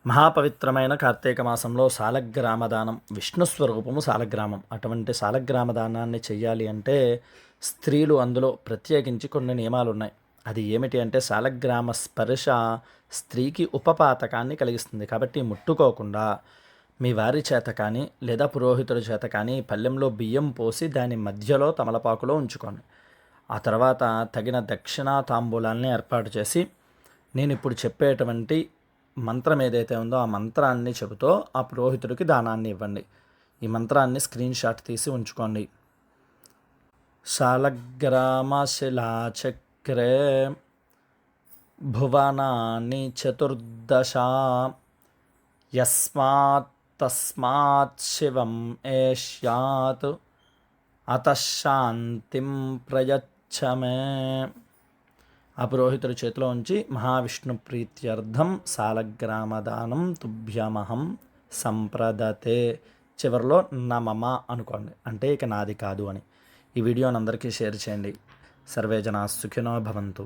మహాపవిత్రమైన కార్తీక మాసంలో సాలగ్రామ దానం, విష్ణు స్వరూపము సాలగ్రామం. అటువంటి సాలగ్రామ దానాన్ని చెయ్యాలి అంటే స్త్రీలు అందులో ప్రత్యేకించి కొన్ని నియమాలు ఉన్నాయి. అది ఏమిటి అంటే సాలగ్రామ స్పర్శ స్త్రీకి ఉపపాతకాన్ని కలిగిస్తుంది. కాబట్టి ముట్టుకోకుండా మీ వారి చేత కానీ లేదా పురోహితుడి చేత కానీ పళ్ళెంలో బియ్యం పోసి దాని మధ్యలో తమలపాకులో ఉంచుకోండి. ఆ తర్వాత తగిన దక్షిణా తాంబూలాల్ని ఏర్పాటు చేసి నేను ఇప్పుడు చెప్పేటువంటి మంత్రం ఏదైతే ఉందో ఆ మంత్రాన్ని చెబుతూ ఆ పురోహితుడికి దానాన్ని ఇవ్వండి. ఈ మంత్రాన్ని స్క్రీన్ షాట్ తీసి ఉంచుకోండి. శాలగ్రామ శిలాచక్రే భువనాని చతుర్దశ యస్మాత్ తస్మాత్ శివం ఏష్యాత్ అతశాంతిం ప్రయచ్చమే. ఆ పురోహితుడి చేతిలో ఉంచి మహావిష్ణు ప్రీత్యర్థం సాలగ్రామదానం తుభ్యమహం సంప్రదతే, చివరిలో నమమ అనుకోండి, అంటే ఇక నాది కాదు అని. ఈ వీడియోని అందరికీ షేర్ చేయండి. సర్వే జనా సుఖినో భవంతు.